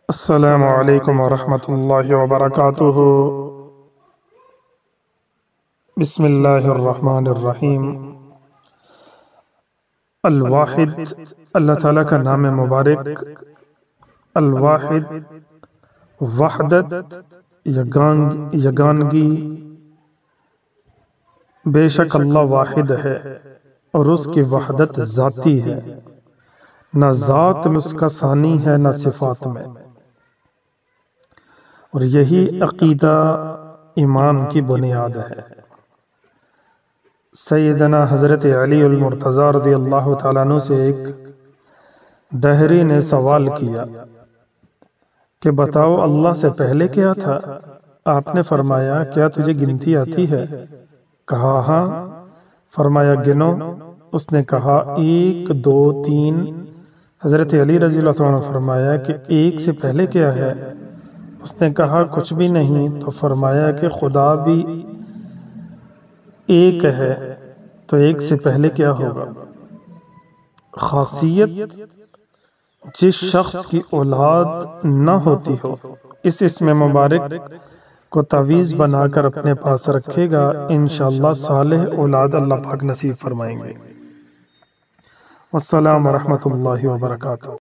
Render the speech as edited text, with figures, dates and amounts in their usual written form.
السلام علیکم ورحمۃ اللہ وبرکاتہ۔ بسم اللہ الرحمن الرحیم۔ الواحد، اللہ تعالیٰ کا نام مبارک۔ الواحد، وحدت، یگانگی۔ بے شک اللہ واحد ہے اور اس کی وحدت ذاتی ہے، نہ ذات میں اس کا ثانی ہے نہ صفات میں، اور یہی عقیدہ ایمان کی بنیاد ہے۔ سیدنا حضرت علی المرتضیٰ رضی اللہ تعالیٰ عنہ سے ایک دہری نے سوال کیا کہ بتاؤ اللہ سے پہلے کیا تھا؟ آپ نے فرمایا کیا تجھے گنتی آتی ہے؟ کہا ہاں۔ فرمایا گنو۔ اس نے کہا 1 2 3۔ حضرت علی رضی اللہ عنہ نے فرمایا کہ 1 سے پہلے کیا ہے؟ اس نے کہا کچھ بھی نہیں۔ تو فرمایا کہ خدا بھی ایک ہے تو 1 سے پہلے کیا ہوگا؟ خاصیت جس شخص کی اولاد نہ ہوتی ہو اس اسم مبارک کو تعویذ بنا کر اپنے پاس رکھے گا، انشاءاللہ صالح اولاد اللہ پاک نصیب فرمائیں گے۔ والسلام ورحمۃ اللہ وبرکاتہ۔